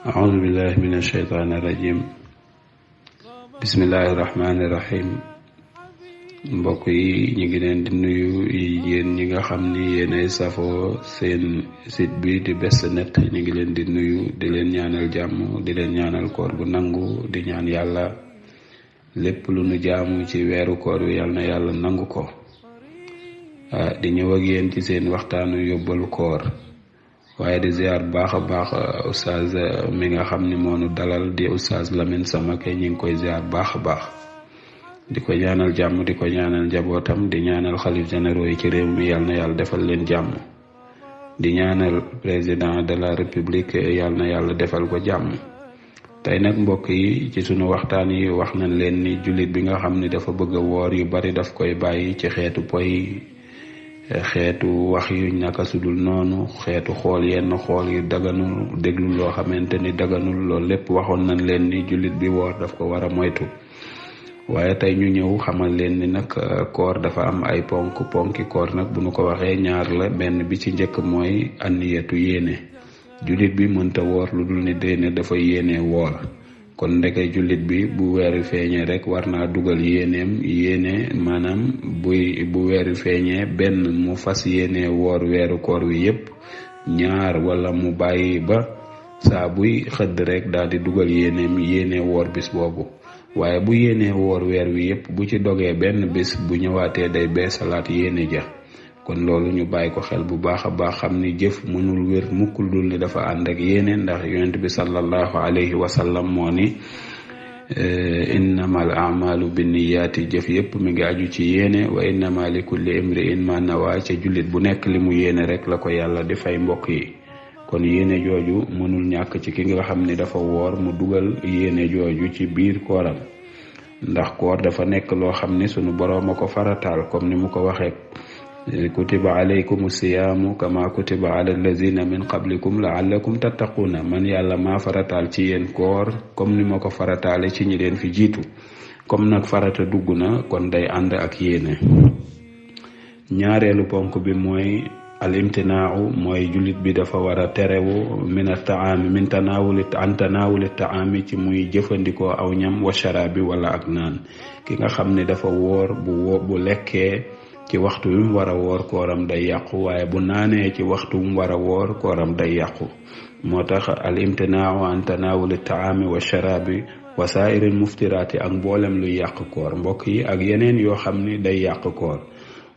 أعوذ بالله من الشيطان الرجيم bismillahi rahmaani rahim mbokk yi ñu ngi leen di nuyu yéen ñi nga xam ni yéenay safoo seen site bi di Best Net. ñu ngi leen di nuyu di leen ñaanal jàmm, di leen ñaanal koor bu nangu, di ñaan yàlla lépp lu nu jaamu ci weeru koor wi yàlla na yàlla nangu ko. di ñëw ak yéen ci seen waxtaanu yóbbalu koor, waaye di ziar baax a baax oustaz mi nga xam ni moo nu dalal di oustaz Lamine Samake. ñi ngi koy ziar baax a baax, di ko ñaanal jàmm, di ko ñaanal njabootam, di ñaanal xalif généraux yi ci réew mi yàlla na yàlla defal leen jàmm, di ñaanal président de la république yàlla na yàlla defal ko jàmm. tey nag mbokk yi ci sunu waxtaan yi wax nañ leen ni jullit bi nga xam ni dafa bëgg a woor yu bari daf koy bàyyi ci xeetu poy, xeetu wax yu naka sudul noonu, xeetu xool yenn xool yu daganul, déglu loo xamante ni daganul. loolu lépp waxoon nañ leen ni jullit bi woor daf ko war a moytu. waaye tey ñu ñëw xamal leen ni nag koor dafa am ay ponki koor nag bu nu ko waxee ñaar la. benn bi ci njëkk mooy anniyatu yéene. jullit bi mënta woor lu dul ni déene dafa yéene woor. kon ndeke jullit bi bu weeru feeñee rek war naa dugal yéene maanaam bu weeru feeñee benn mu fas yéene woor weeru koor wi yépp, ñaar wala mu bàyyi ba saa buy xëdd rek daal di dugal yéene woor bis boobu. waaye bu yéene woor weer wi yépp, bu ci dogee benn bis bu ñëwaatee day beesalaat yéene ja. kon loolu ñu bàyyi ko xel bu baax a baax, xam ni jëf mënul wér mukkul dul ni dafa ànd ak yéene, ndax yonent bi sallallahu alayhi wa sallam moo ni innamal a'malu binniyaati, jëf yépp mi ngi aju ci yéene. wa innama li kulli imri'in ma nawa, ca jullit bu nekk li mu yéene rek la ko yàlla di fay mbokk yi. kon yéene jooju mënul ñàkk ci ki nga xam ni dafa woor mu dugal yéene jooju ci biir kooram, ndax koor dafa nekk loo xam ni sunu boroom a ko farataal, comme ni mu ko waxee kutiba alaykum siyaamu kama kutiba ala allazina min qablikum laallakum tattaquuna. man yàlla maa farataal ci yéen koor comme ni ma ko farataale ci ñi leen fi jiitu. comme nag farata dugg na kon day ànd ak yéene. ñaareelu ponk bi mooy al imtinaaw, mooy jullit bi dafa war a terewu min tanaawuli taami, ci muy jëfandikoo aw ñam, wa sharaabi wala ak naan. ki nga xam ne dafa woor bu lekkee ci waxtu wi mu war a woor kooram day yàqu, waaye bu naanee ci waxtu wi mu war a woor kooram day yàqu. moo tax al imtinaaw an tanaawuli taami wa sharaabi wa saa'iril muftiraati, ak mboolem luy yàq koor mbokk yi, ak yeneen yoo xam ni day yàq koor.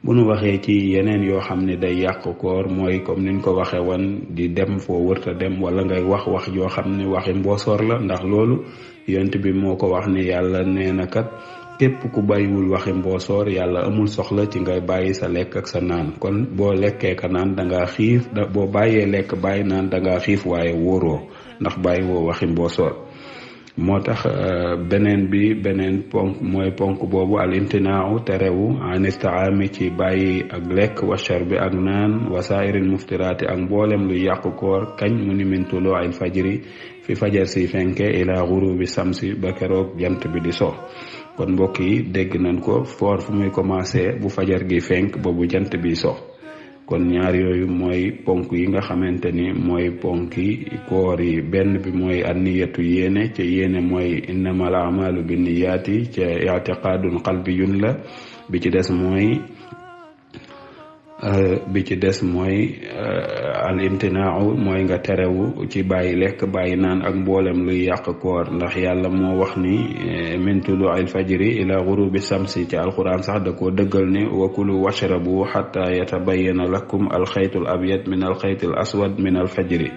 bu nu waxee ci yeneen yoo xam ne day yàq koor mooy comme niñ ko waxee woon di dem foo wërta dem, wala ngay wax joo xam ne waxi mboosoor la, ndax loolu yonent bi moo ko wax ni yàlla nee na kat képp ku bàyyiwul waxi mboosoor yàlla amul soxla ci ngay bàyyi sa lekk ak sa naan. kon boo lekkee ka naan dangaa xiif, boo bàyyee lekk bàyyi naan dangaa xiif, waaye wóoroo ndax bàyyi woo waxi mboosoor. moo tax beneen ponk mooy ponk boobu al imtinaaw, terewu anis taami, ci bàyyi ak lekk, wa sharbi ak naan, wa saa'iril muftiraati, ak mboolem lu yàqu koor. kañ mu ni min tuluu'il fajri, fi fajar si fenke, ila ghurubi samsi, ba keroog jant bi di so. kon mbokk yi dégg nañ ko foor fu muy commencé bu fajar gi fenk ba bu jant bi so. kon ñaar yooyu mooy ponk yi nga xamante ni mooy ponki koor yi. benn bi mooy anniyatu yéene, ca yéene mooy innamal a'malu binniyaati, ca i'tiqaadun qalbiyun la. bi ci des mooy al imtinaaw, mooy nga terewu ci bàyyi lekk bàyyi naan ak mboolem luy yàq koor, ndax yàlla moo wax ni min tuluu'il fajri ila ghurubi samsi. ci alquran sax da koo dëggal ni wa kulu washrabu hatta yatabayyana lakum alxaytul abyad min alxaytil aswad min alfajri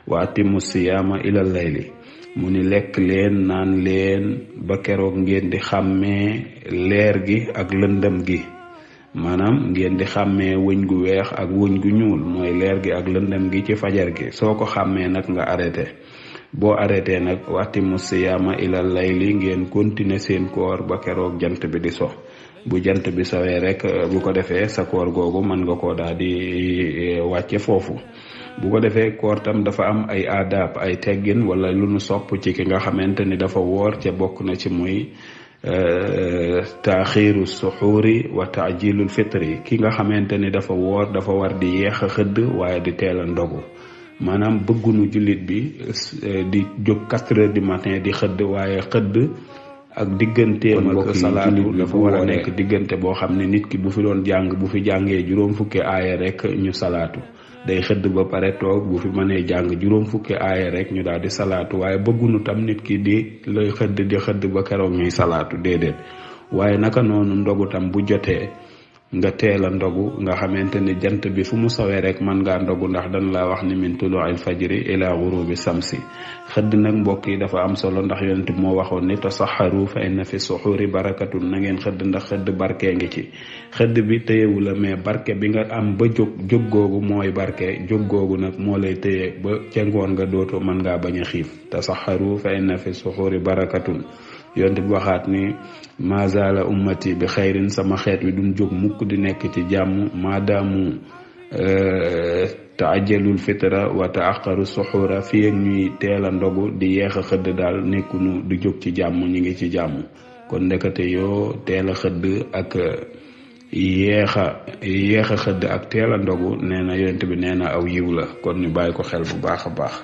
wa atimmu siyaama ila layli. mu ni lekk leen naan leen ba keroog ngeen di xàmmee leer gi ak lëndëm gi, maanaam ngeen di xàmmee wëñ gu weex ak wëñ gu ñuul, mooy leer gi ak lëndëm gi ci fajar gi. soo ko xàmmee nag nga arrêté. boo arrêté nag watimu siyaama ilal layli, ngeen continuer seen koor ba keroog jant bi di so. bu jant bi sowee rek bu ko defee sa koor googu mën nga koo daal di wàcce foofu. bu ko defee koor tam dafa am ay aadaab, ay teggin wala lu nu sopp ci ki nga xamante ni dafa woor, ca bokk na ci muy taaxiiru suxuuri wa taajilul fitri. ki nga xamante ni dafa woor dafa war di yeex a xëdd waaye di teel a ndogu. maanaam bëggunu jullit bi di jóg 4 heures du matin di xëdd, waaye xëdd ak digganteem ak salaatu dafa war a nekk diggante boo xam ne nit ki bu fi doon jàng bu fi jàngee juróom fukki aaya rek ñu salaatu, day xëdd ba pare toog bu fi mënee jàng juróom fukki aaya rek ñu daal di salaatu. waaye bëggunu tam nit ki di lay xëdd ba keroog ñuy salaatu, déedéet. waaye naka noonu ndogu tam bu jotee nga teel a ndogu, nga xamante ni jant bi fu mu sawee rek mën ngaa ndogu, ndax dañ laa wax ni min tuluu'il fajri ila ghurubi samsi. xëdd nag mbokk yi dafa am solo, ndax yonent bi moo waxoon ni tasaxaru fa inna fi suxuuri barakatun, na ngeen xëdd ndax xëdd barkee ngi ci. xëdd bi téyewu la, mais barke bi nga am ba jóg googu mooy barke, jóg googu nag moo lay téye ba ca ngoon nga dootoo mën ngaa bañ a xiif. tasaxaru fa inna fi suxuuri barakatun. yonte bi waxaat ni mazala ummati bi xayrin, sama xeet wi duñ jóg mukk di nekk ci jàmm maadaamu taajalul fitra wa taaqaru suxura, fi ak ñuy teel a ndogu di yeex a xëdd daal nekkunu du jóg ci jàmm, ñu ngi ci jàmm. kon ndekete yoo teel a xëdd ak yeex a xëdd ak teel a ndogu nee na yonte bi nee na aw yiw la, kon ñu bàyyi ko xel bu baax a baax.